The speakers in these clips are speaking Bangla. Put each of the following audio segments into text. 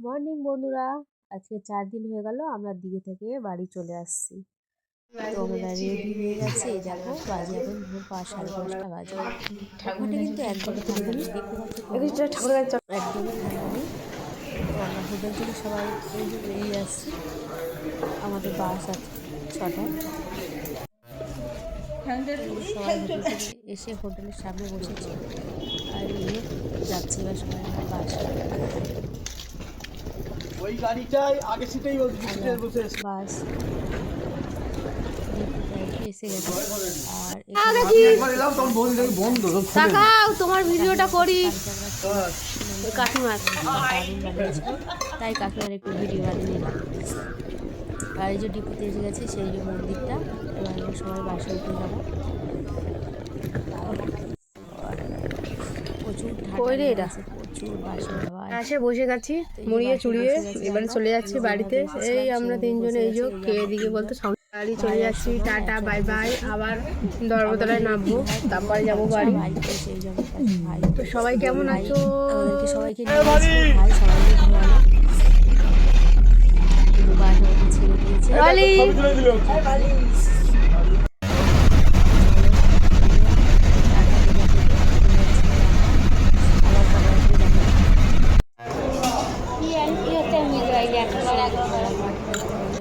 মর্নিং বন্ধুরা, আজকে 4 দিন হয়ে গেল আমরা দিঘি থেকে বাড়ি চলে আসছি। তো আমরা রেডি হয়ে গেছি, এই দেখো বাজে এখন ভোর 5-5:30 বাজে। ওখানে কিন্তু একদমই ঠান্ডা নেই, দেখতে পাচ্ছ একদমই ঠান্ডা নেই। তো আমরা হোটেল থেকে সবাই এই যে বেরিয়ে আসছি, আমাদের বাস আছে 6টায়। সবাই হোটেল থেকে এসে হোটেলের সামনে বসেছি, আর এই যাচ্ছি এবার সবাই আমরা বাসে। ওই গাড়িটাই আগে সিটেই বসে বাস এসে গেছে। আর তোমার ভিডিওটা করি কাকিমার, তাই কাকিমার একটু ভিডিও বানিয়ে নিলাম। আর এই যে ডিপুতে এসে গেছে সেই যে মন্দিরটা, এবার আমরা সবাই বাসে উঠে যাবো। প্রচুর ঠান্ডা আছে, প্রচুর বাসে হাওয়া আসে বসে গেছি মুড়িয়ে চুড়িয়ে, এবারে চলে যাচ্ছি বাড়িতে। এই আমরা তিনজনে এই যে খেয়ে দিকে বলতে বাড়ি চলে যাচ্ছি। টাটা বাই বাই, আবার দরবতলায় নামবো, তারপরে যাবো বাড়ি। তো সবাই কেমন আছো? সবাইকে ভাই সবাইকে ছেড়ে দিয়েছে।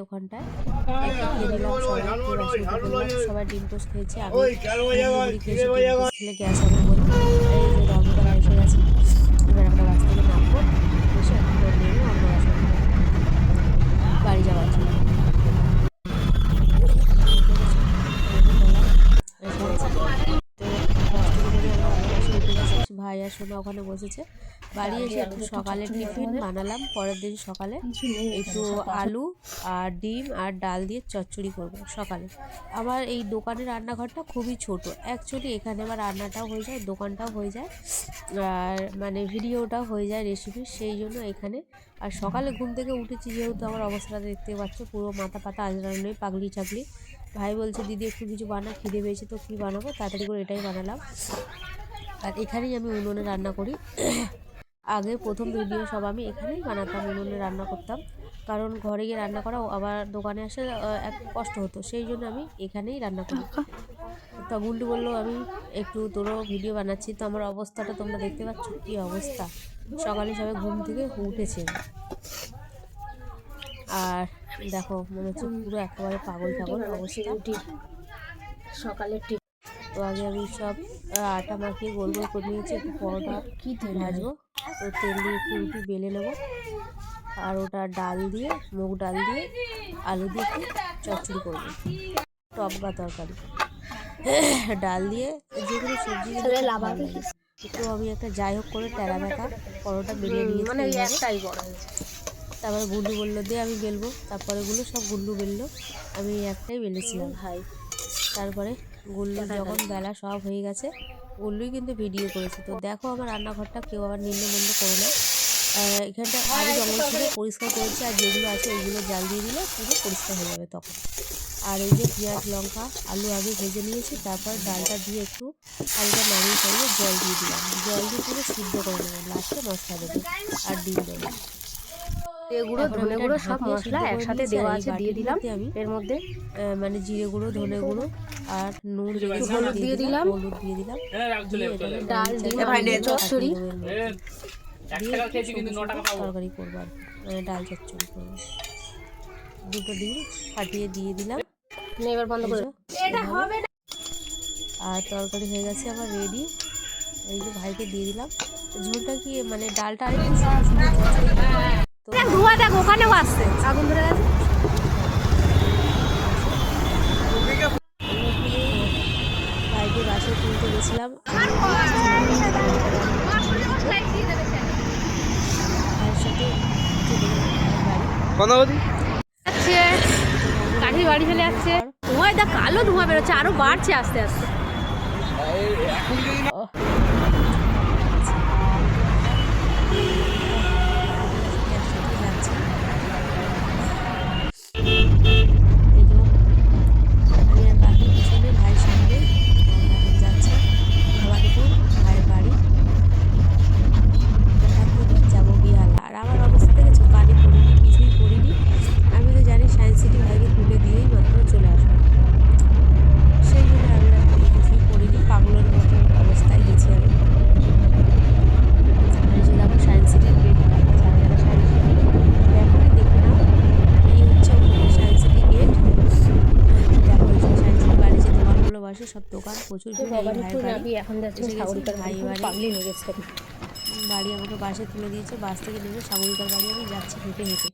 ওখানটায় সবাই ডিম টোস্ট খেয়েছে, আমি খেলে গ্যাস হবে বলে এই যে দরবতলা এসে গেছে। এবার আমরা বাস থেকে নামবো, এসে নেমে অন্য বাসে বাড়ি যাওয়ার জন্য। ভাই আর সোনা ওখানে বসেছে। বাড়ি এসে একটু সকালের টিফিন বানালাম। পরের দিন সকালে একটু আলু আর ডিম আর ডাল দিয়ে চচ্চড়ি করব সকালে। আমার এই দোকানের রান্নাঘরটা খুবই ছোট, অ্যাকচুয়ালি এখানে আমার রান্নাটাও হয়ে যায়, দোকানটাও হয়ে যায়, আর মানে ভিডিওটাও হয়ে যায় রেসিপি, সেই জন্য এখানে। আর সকালে ঘুম থেকে উঠেছি যেহেতু আমার অবস্থাটা দেখতে পাচ্ছ, পুরো মাথা পাতা আজরানো নেই, পাগলি ছাগলি। ভাই বলছে দিদি একটু কিছু বানা, খিদে পেয়েছে। তো কী বানাবো, তাড়াতাড়ি করে এটাই বানালাম। আর এখানেই আমি উনুনে রান্না করি। আগে প্রথম ভিডিও সব আমি এখানেই বানাতাম, উনুনে রান্না করতাম, কারণ ঘরে গিয়ে রান্না করা আবার দোকানে আসে এক কষ্ট হতো, সেই জন্য আমি এখানেই রান্না করি। তা গুল্লু বললো আমি একটু তোরও ভিডিও বানাচ্ছি। তো আমার অবস্থাটা তোমরা দেখতে পাচ্ছ কী অবস্থা, সকালে সবাই ঘুম থেকে উঠেছে। আর দেখো মনে হচ্ছে পুরো একেবারে পাগল পাগল অবস্থা সকালের। তো আগে আমি সব আটা মাখিয়ে গোল গোল করে নিয়েছি, একটু পরোটা ভাজবো। তো তেল দিয়ে একটু রুটি বেলে নেবো, আর ওটা ডাল দিয়ে, মুগ ডাল দিয়ে আলু দিয়ে একটু চচ্চড়ি করবো, টপকা তরকারি ডাল দিয়ে যেগুলো সবজি। তো আমি একটা যাই হোক করে টেরা বেঁকা পরোটা বেরিয়ে নিয়েছি। তারপরে গুল্লু বললো দিয়ে আমি বেলবো, তারপরে গুলো সব গুল্লু বেললো, আমি একটাই বেলেছিলাম ভাই। তারপরে গুল্লু যখন বেলা সব হয়ে গেছে, গুল্লুই কিন্তু ভিডিও করেছে। তো দেখো আমার রান্নাঘরটা কেউ আবার নিম্নমন্দ করো না, এখানটা আরও জঙ্গল ছিল, পরিষ্কার করেছে। আর যেগুলো আছে ওইগুলো জাল দিয়ে দিলে পুরো পরিষ্কার হয়ে যাবে তখন। আর এই যে পেঁয়াজ লঙ্কা আলু আগে ভেজে নিয়েছি, তারপর ডালটা দিয়ে একটু হালকা নাড়িয়ে চাড়িয়ে জল দিয়ে দিলাম, জল দিয়ে পুরো সিদ্ধ করে নেবো, লাস্টে মশলা দেবো আর ডিম দেবো। গুঁড়ো ধনে গুঁড়ো সব মশলা একসাথে দেওয়া আছে, দিয়ে দিলাম আমি এর মধ্যে, মানে জিরে গুঁড়ো, ধনে গুঁড়ো আর নুন, হলুদ দিয়ে দিলাম, ডাল দিয়ে চচ্চড়ি তরকারি করবো, আর ডাল চচ্চড়ি করবো। দুটো ডিম ফাটিয়ে দিয়ে দিলাম, এবার বন্ধ করে। আর তরকারি হয়ে গেছে আমার রেডি। এই যে ভাইকে দিয়ে দিলাম। ঝোলটা কি মানে ডালটা আরেকটু তো ধোয়া দেখ ওখানেও আসছে, আগুন ধরে গেছে। ভাইকে বাসে তুলতে গেছিলাম, কাঠি বাড়ি চলে যাচ্ছে, ধোঁয়ায় দেখ কালো ধোঁয়া বেরোচ্ছে, আরো বাড়ছে আস্তে আস্তে। যাবো বিহালা। আর আমার অবস্থা দেখেছো। প্রচুর ভিড়। এই ভাইয়ের বাড়ি এখন যাচ্ছে এসে গেছি, সাগরিকার ভাই বাড়ি পাগলি হয়ে গেছে। বাড়ি আমাকে বাসে তুলে দিয়েছে, বাস থেকে নেমে সাগরিকার বাড়ি আমি যাচ্ছি হেঁটে হেঁটে।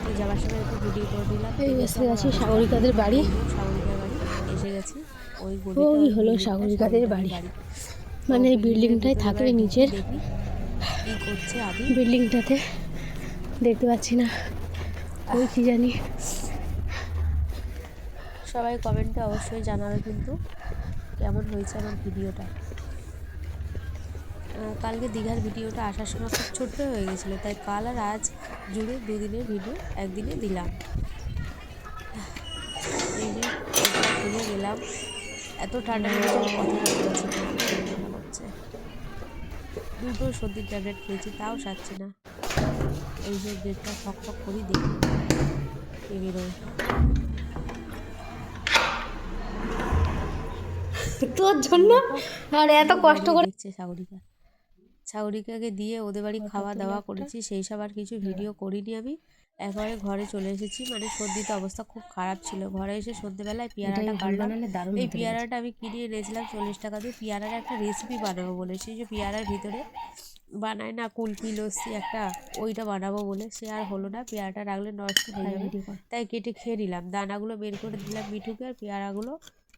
তো যাওয়ার সময় একটু ভিডিও করে দিলাম। এই এসে গেছি সাগরিকাদের বাড়ি, সাগরিকার বাড়ি এসে গেছি। ওই ওই হলো সাগরিকাদের বাড়ি, মানে এই বিল্ডিংটাই থাকে নিচের দেখি কি করছে আদি বিল্ডিংটাতে, দেখতে পাচ্ছি না ওই কি জানি। সবাই কমেন্টে অবশ্যই জানাবে কিন্তু কেমন হয়েছে আমার ভিডিওটা। কালকে দীঘার ভিডিওটা আসার সময় খুব ছোট্ট হয়ে গেছিলো, তাই কাল আর আজ জুড়ে 2 দিনের ভিডিও একদিনে দিলাম। এই যে ঘুরে গেলাম, এত ঠান্ডা লেগেছে কথা বলতে পারছি না, ঠান্ডা করছে। 2টো সর্দির ট্যাবলেট খেয়েছি তাও সারছে না। এই যে গেটটা ফক ফক করি দেখি কে বেরোয়। তোর জন্য আর এত কষ্ট করে দেখছে সাগরিকাকে দিয়ে ওদের বাড়ি খাওয়া দাওয়া করেছি, সেই সব আর কিছু ভিডিও করিনি আমি। একবারে ঘরে চলে এসেছি, মানে সর্দিতে অবস্থা খুব খারাপ ছিল। ঘরে এসে সন্ধ্যেবেলায় পেয়ারাটা কাটলাম। এই পেয়ারাটা আমি কিনে এনেছিলাম 40 টাকা দিয়ে, পেয়ারার একটা রেসিপি বানাবো বলে। সেই যে পেয়ারার ভিতরে বানায় না কুলফি লস্যি একটা, ওইটা বানাবো বলে। সে আর হলো না, পেয়ারাটা রাখলে নষ্ট হয়ে যাবে, তাই কেটে খেয়ে নিলাম। দানাগুলো বের করে দিলাম মিঠুকে, আর পেয়ারাগুলো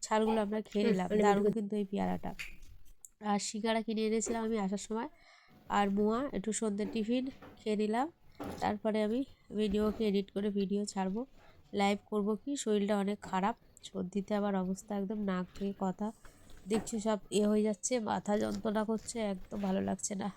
ছালগুলো আমরা খেয়ে নিলাম। দারুণ কিন্তু এই পেয়ারাটা। আর সিঙ্গারা কিনে এনেছিলাম আমি আসার সময়, আর মোয়া একটু সন্ধ্যের টিফিন খেয়ে নিলাম। তারপরে আমি ভিডিওকে এডিট করে ভিডিও ছাড়বো, লাইভ করব। কি শরীরটা অনেক খারাপ, সর্দিতে আবার অবস্থা একদম নাক থেকে কথা দেখছি সব হয়ে যাচ্ছে, মাথা যন্ত্রণা করছে, একদম ভালো লাগছে না।